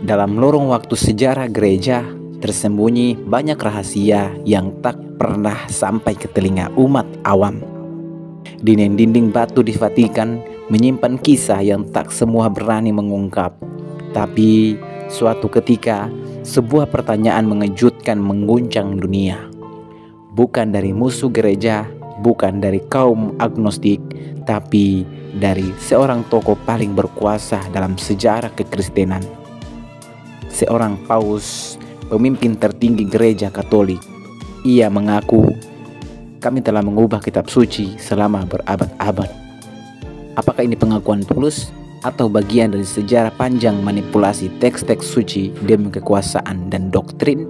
Dalam lorong waktu sejarah gereja, tersembunyi banyak rahasia yang tak pernah sampai ke telinga umat awam. Dinding-dinding batu di Vatikan menyimpan kisah yang tak semua berani mengungkap. Tapi suatu ketika, sebuah pertanyaan mengejutkan mengguncang dunia. Bukan dari musuh gereja, bukan dari kaum agnostik, tapi dari seorang tokoh paling berkuasa dalam sejarah kekristenan. Seorang paus, pemimpin tertinggi gereja Katolik. Ia mengaku, "Kami telah mengubah kitab suci selama berabad-abad." Apakah ini pengakuan tulus atau bagian dari sejarah panjang manipulasi teks-teks suci demi kekuasaan dan doktrin?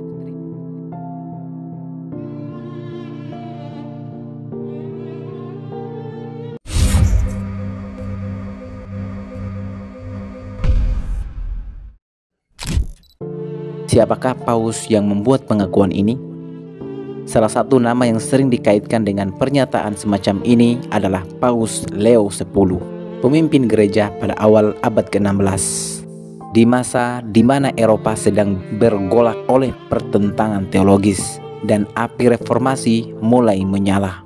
Siapakah paus yang membuat pengakuan ini? Salah satu nama yang sering dikaitkan dengan pernyataan semacam ini adalah Paus Leo X, pemimpin gereja pada awal abad ke-16, di masa di mana Eropa sedang bergolak oleh pertentangan teologis dan api reformasi mulai menyala.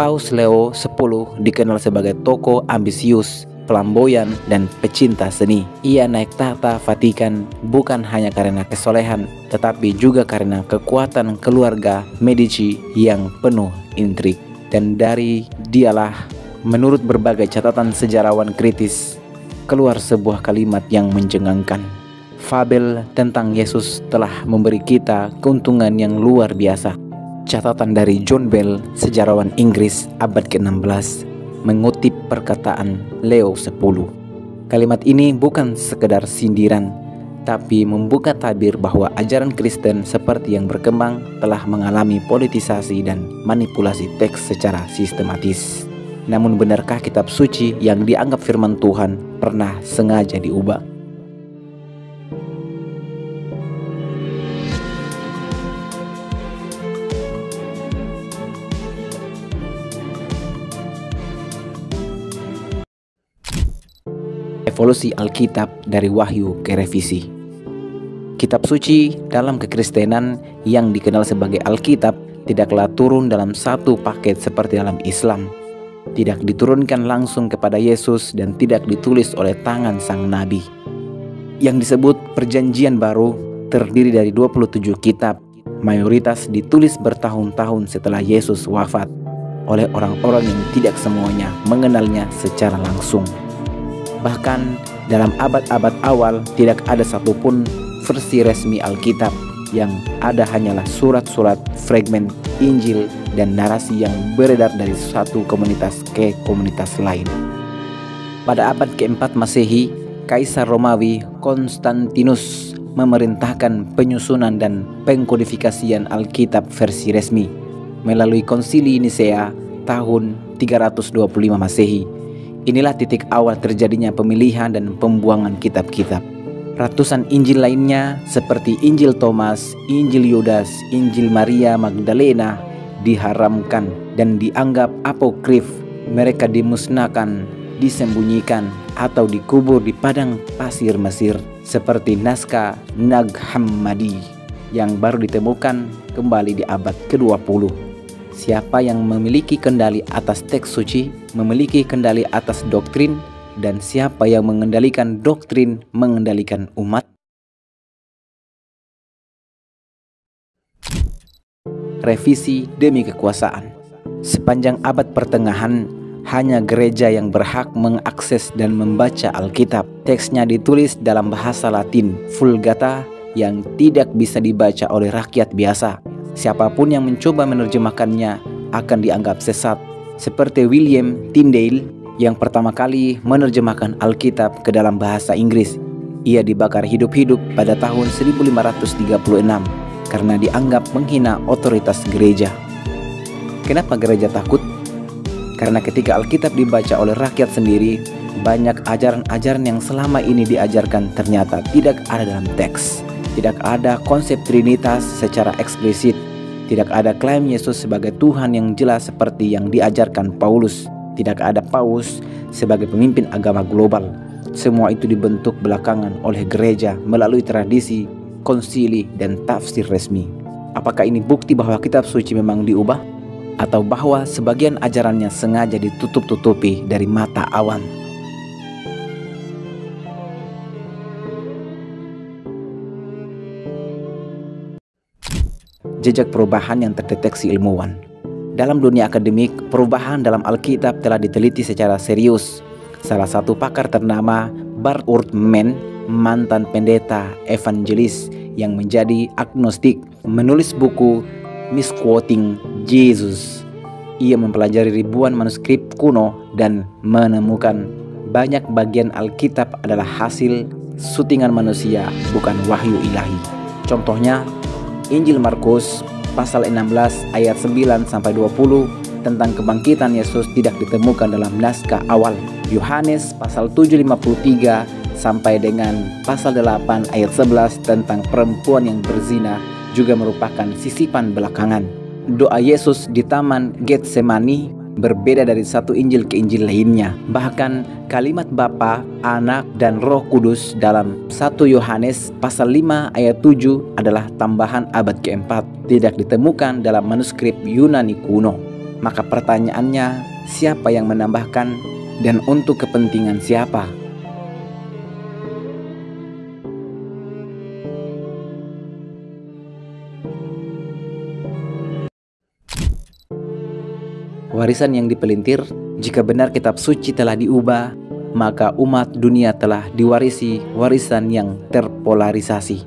Paus Leo X dikenal sebagai tokoh ambisius, flamboyan, dan pecinta seni. Ia naik tahta Vatikan bukan hanya karena kesolehan, tetapi juga karena kekuatan keluarga Medici yang penuh intrik. Dan dari dialah, menurut berbagai catatan sejarawan kritis, keluar sebuah kalimat yang mencengangkan. Fabel tentang Yesus telah memberi kita keuntungan yang luar biasa. Catatan dari John Bell, sejarawan Inggris abad ke-16, mengutip perkataan Leo X. Kalimat ini bukan sekedar sindiran, tapi membuka tabir bahwa ajaran Kristen seperti yang berkembang telah mengalami politisasi dan manipulasi teks secara sistematis. Namun benarkah kitab suci yang dianggap firman Tuhan pernah sengaja diubah? Evolusi Alkitab dari Wahyu ke Revisi. Kitab suci dalam kekristenan yang dikenal sebagai Alkitab tidaklah turun dalam satu paket seperti dalam Islam. Tidak diturunkan langsung kepada Yesus dan tidak ditulis oleh tangan sang nabi. Yang disebut Perjanjian Baru terdiri dari 27 kitab. Mayoritas ditulis bertahun-tahun setelah Yesus wafat oleh orang-orang yang tidak semuanya mengenalnya secara langsung. Bahkan dalam abad-abad awal tidak ada satupun versi resmi Alkitab. Yang ada hanyalah surat-surat, fragmen Injil, dan narasi yang beredar dari satu komunitas ke komunitas lain. Pada abad ke-4 Masehi, Kaisar Romawi Konstantinus memerintahkan penyusunan dan pengkodifikasian Alkitab versi resmi melalui Konsili Nisea tahun 325 Masehi. Inilah titik awal terjadinya pemilihan dan pembuangan kitab-kitab. Ratusan Injil lainnya seperti Injil Thomas, Injil Yudas, Injil Maria Magdalena diharamkan dan dianggap apokrif. Mereka dimusnahkan, disembunyikan, atau dikubur di padang pasir Mesir seperti naskah Nag Hammadi yang baru ditemukan kembali di abad ke-20. Siapa yang memiliki kendali atas teks suci, memiliki kendali atas doktrin, dan siapa yang mengendalikan doktrin, mengendalikan umat? Revisi demi kekuasaan. Sepanjang abad pertengahan, hanya gereja yang berhak mengakses dan membaca Alkitab. Teksnya ditulis dalam bahasa Latin, Vulgata, yang tidak bisa dibaca oleh rakyat biasa. Siapapun yang mencoba menerjemahkannya akan dianggap sesat, seperti William Tyndale yang pertama kali menerjemahkan Alkitab ke dalam bahasa Inggris. Ia dibakar hidup-hidup pada tahun 1536 karena dianggap menghina otoritas gereja. Kenapa gereja takut? Karena ketika Alkitab dibaca oleh rakyat sendiri, banyak ajaran-ajaran yang selama ini diajarkan ternyata tidak ada dalam teks. Tidak ada konsep Trinitas secara eksplisit. Tidak ada klaim Yesus sebagai Tuhan yang jelas seperti yang diajarkan Paulus. Tidak ada Paus sebagai pemimpin agama global. Semua itu dibentuk belakangan oleh gereja melalui tradisi, konsili, dan tafsir resmi. Apakah ini bukti bahwa kitab suci memang diubah? Atau bahwa sebagian ajarannya sengaja ditutup-tutupi dari mata awam? Jejak perubahan yang terdeteksi ilmuwan. Dalam dunia akademik, perubahan dalam Alkitab telah diteliti secara serius. Salah satu pakar ternama, Bart Ehrman, mantan pendeta evangelis yang menjadi agnostik, menulis buku Misquoting Jesus. Ia mempelajari ribuan manuskrip kuno dan menemukan banyak bagian Alkitab adalah hasil sutingan manusia, bukan wahyu ilahi. Contohnya, Injil Markus pasal 16 ayat 9-20 tentang kebangkitan Yesus tidak ditemukan dalam naskah awal. Yohanes pasal 7:53 sampai dengan pasal 8 ayat 11 tentang perempuan yang berzina juga merupakan sisipan belakangan. Doa Yesus di Taman Getsemani berbeda dari satu Injil ke Injil lainnya. Bahkan kalimat Bapa, Anak, dan Roh Kudus dalam 1 Yohanes pasal 5 ayat 7 adalah tambahan abad keempat, tidak ditemukan dalam manuskrip Yunani kuno. Maka pertanyaannya, siapa yang menambahkan dan untuk kepentingan siapa? Warisan yang dipelintir, jika benar kitab suci telah diubah, maka umat dunia telah diwarisi warisan yang terpolarisasi.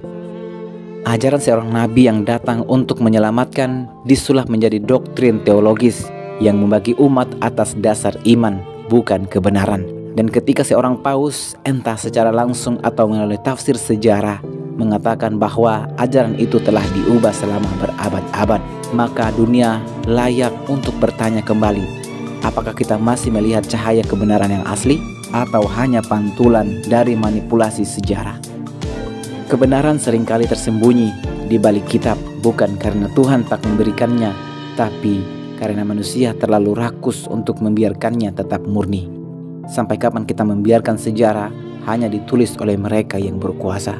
Ajaran seorang nabi yang datang untuk menyelamatkan disulap menjadi doktrin teologis yang membagi umat atas dasar iman, bukan kebenaran. Dan ketika seorang paus, entah secara langsung atau melalui tafsir sejarah, mengatakan bahwa ajaran itu telah diubah selama berabad-abad, maka dunia layak untuk bertanya kembali, apakah kita masih melihat cahaya kebenaran yang asli atau hanya pantulan dari manipulasi sejarah? Kebenaran seringkali tersembunyi di balik kitab, bukan karena Tuhan tak memberikannya, tapi karena manusia terlalu rakus untuk membiarkannya tetap murni. Sampai kapan kita membiarkan sejarah hanya ditulis oleh mereka yang berkuasa?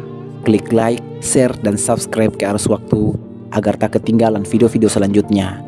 Klik like, share, dan subscribe ke Arus Waktu agar tak ketinggalan video-video selanjutnya.